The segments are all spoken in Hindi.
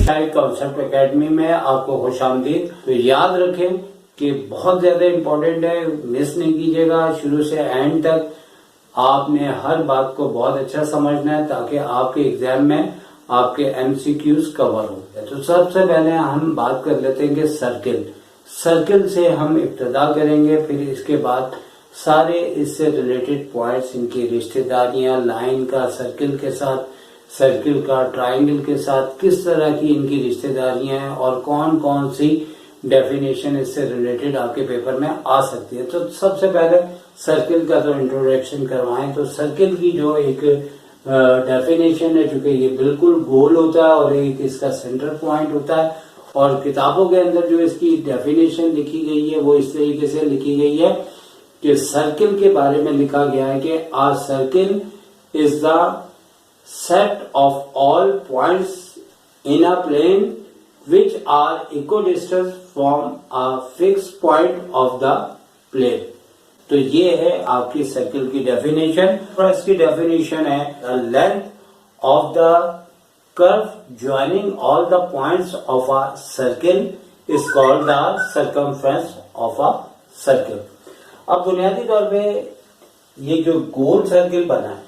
कॉन्सेप्ट एकेडमी में आपको खुशामदीद। तो याद रखें कि बहुत ज्यादा इम्पोर्टेंट है, मिस नहीं कीजिएगा शुरू से एंड तक। आपने हर बात को बहुत अच्छा समझना है ताकि आपके एग्जाम में आपके एमसीक्यूज कवर हो। तो सबसे पहले हम बात कर लेते हैं कि सर्किल से हम इब्तिदा करेंगे, फिर इसके बाद सारे इससे रिलेटेड पॉइंट्स, इनकी रिश्तेदारियां, लाइन का सर्किल के साथ, सर्किल का ट्राइंगल के साथ किस तरह की इनकी रिश्तेदारियां हैं और कौन कौन सी डेफिनेशन इससे रिलेटेड आपके पेपर में आ सकती है। तो सबसे पहले सर्किल का तो इंट्रोडक्शन करवाएं। तो सर्किल की जो एक डेफिनेशन है, चूंकि ये बिल्कुल गोल होता है और एक इसका सेंटर पॉइंट होता है, और किताबों के अंदर जो इसकी डेफिनेशन लिखी गई है वो इस तरीके से लिखी गई है कि सर्किल के बारे में लिखा गया है कि a circle is the set of all points in a plane which are equidistant from a fixed point of the plane। तो ये है आपकी सर्किल की डेफिनेशन। और इसकी डेफिनेशन है the length of the curve joining all the points of a circle is called the circumference of a circle। अब बुनियादी तौर पे ये जो गोल सर्किल बना है,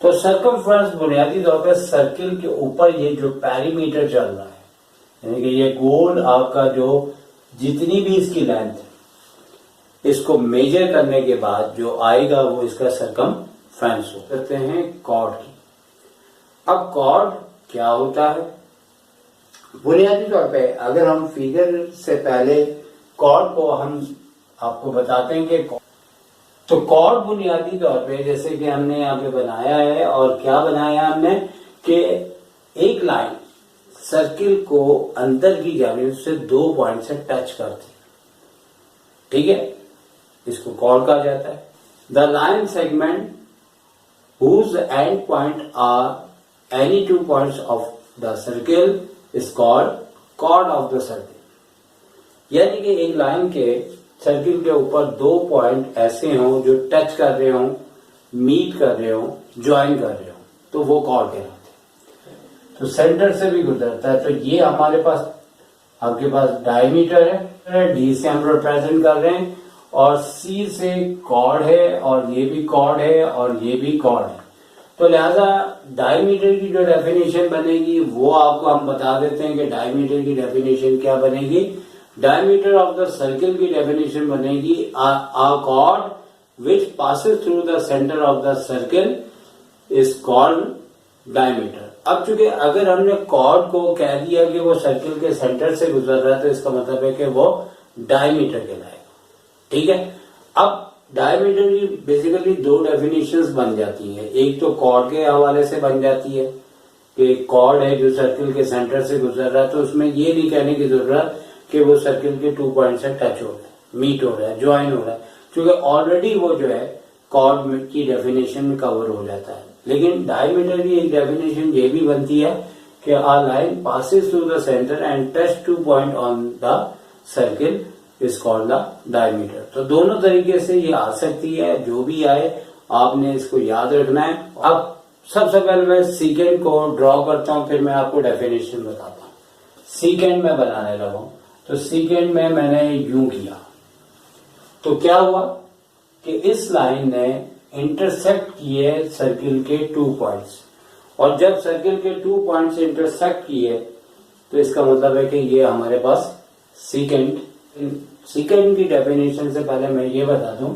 तो सर्कमफ्रेंस बुनियादी तौर पे सर्किल के ऊपर ये जो पेरीमीटर चल रहा है, यानी कि ये गोल आपका जो जितनी भी इसकी लेंथ है, इसको मेजर करने के बाद जो आएगा वो इसका सर्कमफ्रेंस हो। कहते हैं कॉर्ड की। अब कॉर्ड क्या होता है? बुनियादी तौर पे अगर हम फिगर से पहले कॉर्ड को हम आपको बताते हैं कि तो कॉर्ड बुनियादी तौर पे जैसे कि हमने यहाँ पे बनाया है, और क्या बनाया हमने कि एक लाइन सर्किल को अंदर की जानिब से 2 पॉइंट से टच करती है, ठीक है, इसको कॉर्ड कहा जाता है। The line segment whose end point are any 2 points of the circle is called chord of the circle। यानी कि एक लाइन के सर्किल के ऊपर 2 पॉइंट ऐसे हों जो टच कर रहे हों, मीट कर रहे हों, ज्वाइन कर रहे हों, तो वो कॉर्ड कहलाते हैं। तो सेंटर से भी गुजरता है। तो ये हमारे पास आपके पास डायमीटर है, डी से हम रिप्रेजेंट कर रहे हैं, और सी से कॉर्ड है, और ये भी कॉर्ड है, और ये भी कॉर्ड है। तो लिहाजा डायमीटर की जो डेफिनेशन बनेगी वो आपको हम बता देते हैं कि डायमीटर की डेफिनेशन क्या बनेगी। डायमीटर ऑफ द सर्किल की डेफिनेशन बनेगी a chord which passes through the center of the circle is called diameter। अब चूंकि अगर हमने कॉर्ड को कह दिया कि वो सर्किल के सेंटर से गुजर रहा है, तो इसका मतलब है कि वो डायमीटर कहलाएगा, ठीक है। अब डायमीटर की बेसिकली 2 डेफिनेशंस बन जाती है। एक तो कॉर्ड के हवाले से बन जाती है कि कॉर्ड है जो सर्किल के सेंटर से गुजर रहा है, तो उसमें ये नहीं कहने की जरूरत कि वो सर्किल के 2 पॉइंट से टच हो रहा है, मीट हो रहा है, ज्वाइन हो रहा है, क्योंकि ऑलरेडी वो जो है कॉर्ड की डेफिनेशन में कवर हो जाता है। लेकिन डायमीटर की एक डेफिनेशन ये भी बनती है कि a line passes through the centre and touch 2 point on the circle is called the diameter. तो दोनों तरीके से ये आ सकती है, जो भी आए आपने इसको याद रखना है। अब सबसे पहले मैं सीकेंड को ड्रॉ करता हूँ, फिर मैं आपको डेफिनेशन बताता हूँ। सीकेंड में बनाने लगा हूं, तो सीकेंड में मैंने यूं किया, तो क्या हुआ कि इस लाइन ने इंटरसेक्ट किए सर्किल के 2 पॉइंट्स, और जब सर्किल के 2 पॉइंट्स इंटरसेक्ट किए तो इसका मतलब है कि ये हमारे पास सीकेंड। सीकेंड की डेफिनेशन से पहले मैं ये बता दूं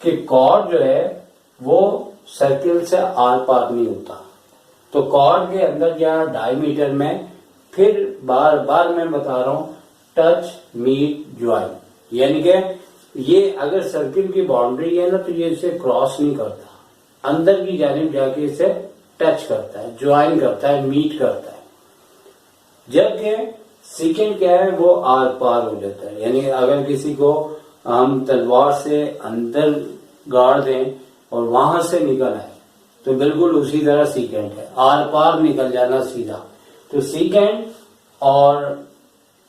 कि कॉर्ड जो है वो सर्किल से आर पार नहीं होता। तो कॉर्ड के अंदर या डायमीटर में, फिर बार बार मैं बता रहा हूं, टच, मीट, ज्वाइन, यानी कि ये अगर सर्किल की बाउंड्री है ना, तो ये इसे क्रॉस नहीं करता, अंदर की जानिब जाके इसे टच करता है, ज्वाइन करता है, मीट करता है। जबकि सीकेंड क्या है, वो आर पार हो जाता है। यानी अगर किसी को हम तलवार से अंदर गाड़ दें और वहां से निकल आए, तो बिल्कुल उसी तरह सीकेंड है, आर पार निकल जाना सीधा। तो सीकेंड और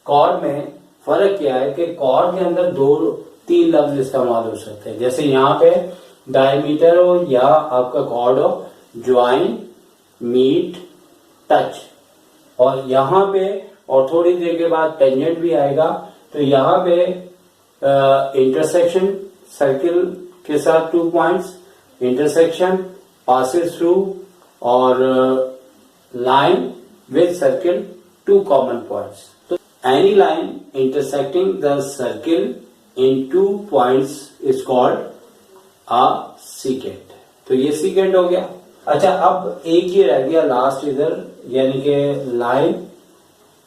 कॉर्ड में फर्क क्या है कि कॉर्ड के अंदर 2-3 लफ्ज इस्तेमाल हो सकते हैं, जैसे यहाँ पे डायमीटर हो या आपका कॉर्ड हो, ज्वाइन, मीट, टच, और यहाँ पे और थोड़ी देर के बाद टेंजेंट भी आएगा। तो यहाँ पे इंटरसेक्शन सर्किल के साथ 2 points, intersection passes through or line with circle 2 common points. So any line intersecting the circle in 2 points is called a secant. तो ये secant हो गया। अच्छा, अब एक ही रह गया लास्ट इधर, यानी कि लाइन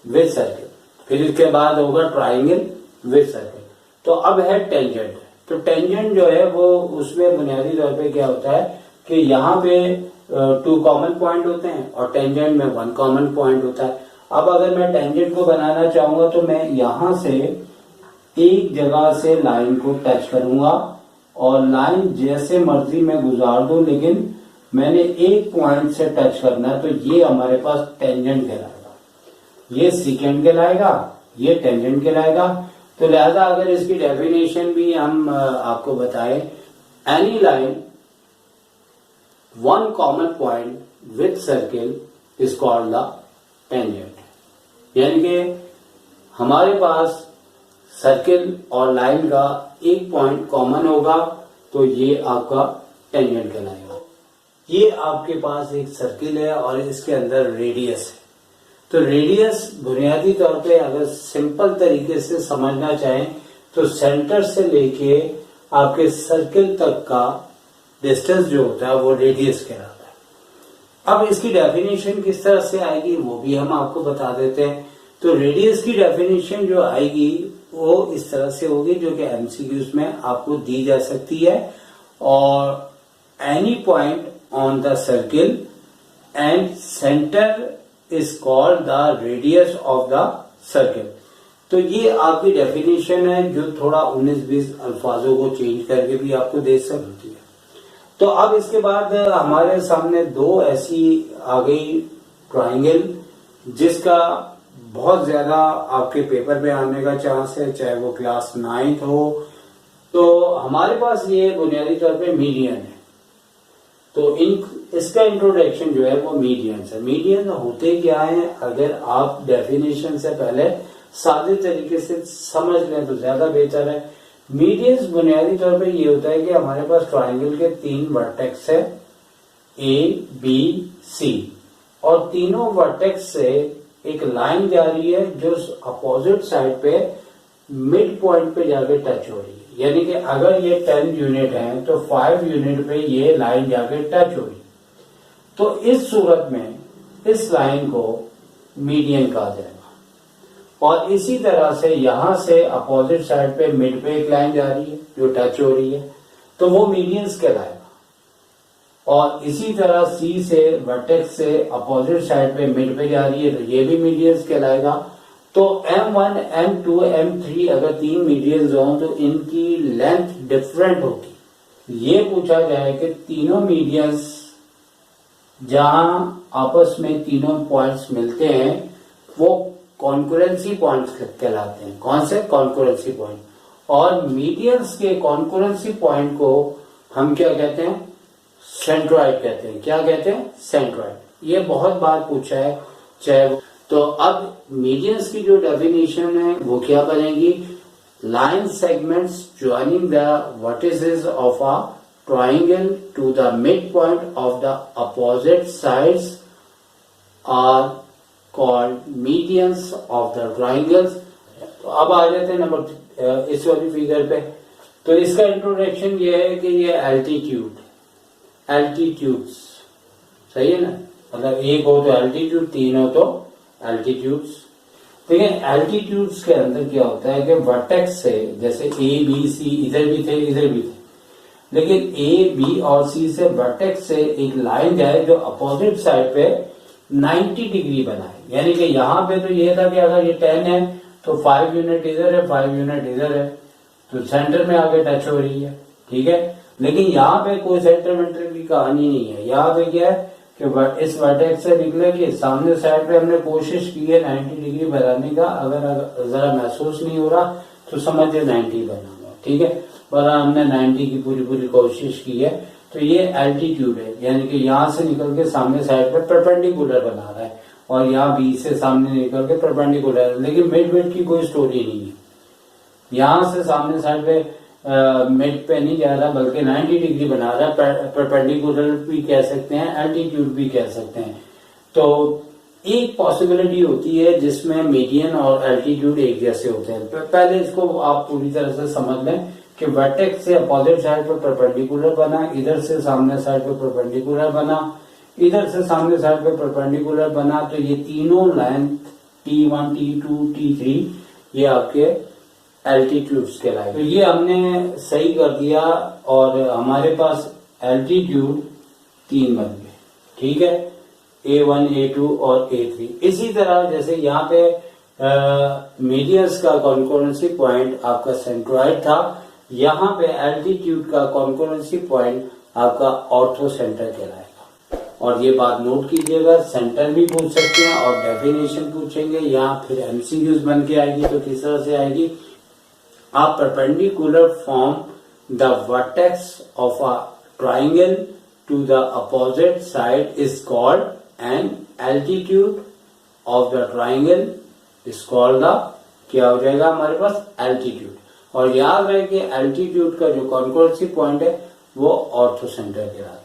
विद सर्किल, फिर इसके बाद होगा ट्राइंगल विद सर्किल। तो अब है टेंजेंट। तो टेंजेंट जो है वो उसमें बुनियादी तौर पे क्या होता है कि यहाँ पे 2 कॉमन पॉइंट होते हैं और टेंजेंट में 1 कॉमन पॉइंट होता है। अब अगर मैं टेंजेंट को बनाना चाहूंगा तो मैं यहाँ से एक जगह से लाइन को टच करूंगा और लाइन जैसे मर्जी मैं गुजार दूं, लेकिन मैंने एक पॉइंट से टच करना है। तो ये हमारे पास टेंजेंट कहलाएगा, ये सेकेंड कहलाएगा, ये टेंजेंट कहलाएगा। तो लिहाजा अगर इसकी डेफिनेशन भी हम आपको बताएं, any line 1 common point with circle is called the tangent। यानी कि हमारे पास सर्किल और लाइन का एक पॉइंट कॉमन होगा तो ये आपका टेंजेंट कहलाएगा। ये आपके पास एक सर्किल है और इसके अंदर रेडियस है। तो रेडियस बुनियादी तौर पे अगर सिंपल तरीके से समझना चाहें तो सेंटर से लेके आपके सर्किल तक का डिस्टेंस जो होता है वो रेडियस कहलाता है। अब इसकी डेफिनेशन किस तरह से आएगी वो भी हम आपको बता देते हैं। तो रेडियस की डेफिनेशन जो आएगी वो इस तरह से होगी, जो कि एमसीक्यूज में आपको दी जा सकती है। और any point on the circle and centre is called the radius of the circle. तो ये आपकी डेफिनेशन है जो थोड़ा 19-20 अल्फाजों को चेंज करके भी आपको दे सकती है। तो अब इसके बाद हमारे सामने 2 ऐसी आ गई ट्राइंगल जिसका बहुत ज्यादा आपके पेपर में आने का चांस है, चाहे वो क्लास 9th हो। तो हमारे पास ये बुनियादी तौर पे मीडियन है। तो इसका इंट्रोडक्शन जो है वो मीडियन है। मीडियन होते क्या है, अगर आप डेफिनेशन से पहले सादे तरीके से समझ लें तो ज्यादा बेहतर है। मीडियंस बुनियादी तौर पे ये होता है कि हमारे पास ट्राइंगल के 3 वर्टेक्स है, ए बी सी, और तीनों वर्टेक्स से एक लाइन जा रही है जो अपोजिट साइड पे मिड पॉइंट पे जाके टच हो रही है। यानी कि अगर ये 10 यूनिट है तो 5 यूनिट पे ये लाइन जाके टच हो रही है। तो इस सूरत में इस लाइन को मीडियन कहा जाएगा। और इसी तरह से यहां से अपोजिट साइड पे मिड पे एक लाइन जा रही है जो टच हो रही है, तो वो मीडियंस कहलाएगा। और इसी तरह सी से वर्टेक्स से अपोजिट साइड पे मिड पे जा रही है तो ये भी मीडियंस कहलाएगा। तो M1, M2, M3 अगर 3 मीडियंस हों तो इनकी लेंथ डिफरेंट होगी। ये पूछा जाए कि तीनों मीडियंस जहां आपस में तीनों पॉइंट्स मिलते हैं वो कॉन्करेंसी पॉइंट्स कहलाते हैं। कौन से? Concurrency point. और मीडियंस के कॉन्करेंसी पॉइंट को हम क्या कहते हैं? सेंट्रॉइड कहते हैं। क्या कहते हैं? सेंट्रॉइड। ये बहुत बार पूछा है चाहे। तो अब मीडियंस की जो डेफिनेशन है वो क्या बनेगी? Line segments joining the vertices of a triangle to the midpoint of the opposite sides are called medians of the triangles. तो अब आ जाते हैं नंबर इस वाली फिगर पे। तो इसका इंट्रोडक्शन ये है कि ये एल्टीट्यूड्स सही है ना, मतलब एक हो तो एल्टीट्यूड, 3 हो तो एल्टीट्यूड्स। ठीक है, एल्टीट्यूड्स के अंदर क्या होता है कि वर्टेक्स से जैसे ए बी सी इधर भी थे इधर भी थे, लेकिन ए बी और सी से वर्टेक्स से एक लाइन जाए जो अपोजिट साइड पे 90 डिग्री बनाए। यानी कि यहाँ पे तो ये था कि अगर ये 10 है तो 5 यूनिट इधर है 5 यूनिट इधर है, तो सेंटर में आगे टच हो रही है। ठीक है, लेकिन यहाँ पे कोई सेंटर वेंटर की कहानी नहीं है। यहाँ पे क्या है कि इस वर्टेक्स से निकले कि सामने साइड पे हमने कोशिश की है 90 डिग्री बनाने का। अगर जरा महसूस नहीं हो रहा तो समझिए 90 बनाऊंगा। ठीक है, पर हमने 90 की पूरी कोशिश की है। तो ये एल्टीट्यूड है, यानी कि यहाँ से निकल के सामने साइड पे परपेंडिकुलर बना रहा है और यहाँ बी से सामने निकल के परपेंडिकुलर है, लेकिन मिड विड्थ की कोई स्टोरी नहीं है। यहाँ से सामने साइड पे मिड पे नहीं जा रहा बल्कि 90 डिग्री बना रहा है, परपेंडिकुलर भी कह सकते हैं, एल्टीट्यूड भी कह सकते हैं। तो एक पॉसिबिलिटी होती है जिसमें मीडियन और एल्टीट्यूड एक जैसे होते हैं। पहले इसको आप पूरी तरह से समझ लें कि वर्टेक्स से अपोजिट साइड पर परपेंडिकुलर बना, इधर से सामने साइड पर परपेंडिकुलर बना, इधर से सामने साइड पर परपेंडिकुलर बना, तो ये तीनों लेंथ T1, T2, T3 ये आपके एल्टीट्यूड्स कहलाए। तो ये हमने सही कर दिया और हमारे पास एल्टीट्यूड 3 बन गए, ठीक है, A1, A2 और A3। इसी तरह जैसे यहाँ पे मीडियस का कॉन्करेंसी पॉइंट आपका सेंट्रॉइड था, यहाँ पे एल्टीट्यूड का कॉन्करेंसी पॉइंट आपका ऑर्थो सेंटर कहलाएगा। और ये बात नोट कीजिएगा, सेंटर भी पूछ सकते हैं और डेफिनेशन पूछेंगे, यहाँ फिर एमसीक्यूज बन के आएगी। तो किस तरह से आएगी, आप perpendicular form the vertex of a triangle to the opposite side is called and altitude of the triangle is called the, क्या हो जाएगा हमारे पास, एल्टीट्यूड। और याद रहे कि एल्टीट्यूड का जो कॉन्करेंसी पॉइंट है वो ऑर्थो सेंटर कहलाता है।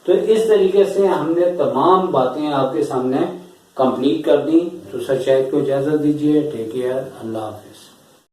तो इस तरीके से हमने तमाम बातें आपके सामने कंप्लीट कर दी। तो सर शायद को इजाजत दीजिए, टेक केयर, अल्लाह हाफिज।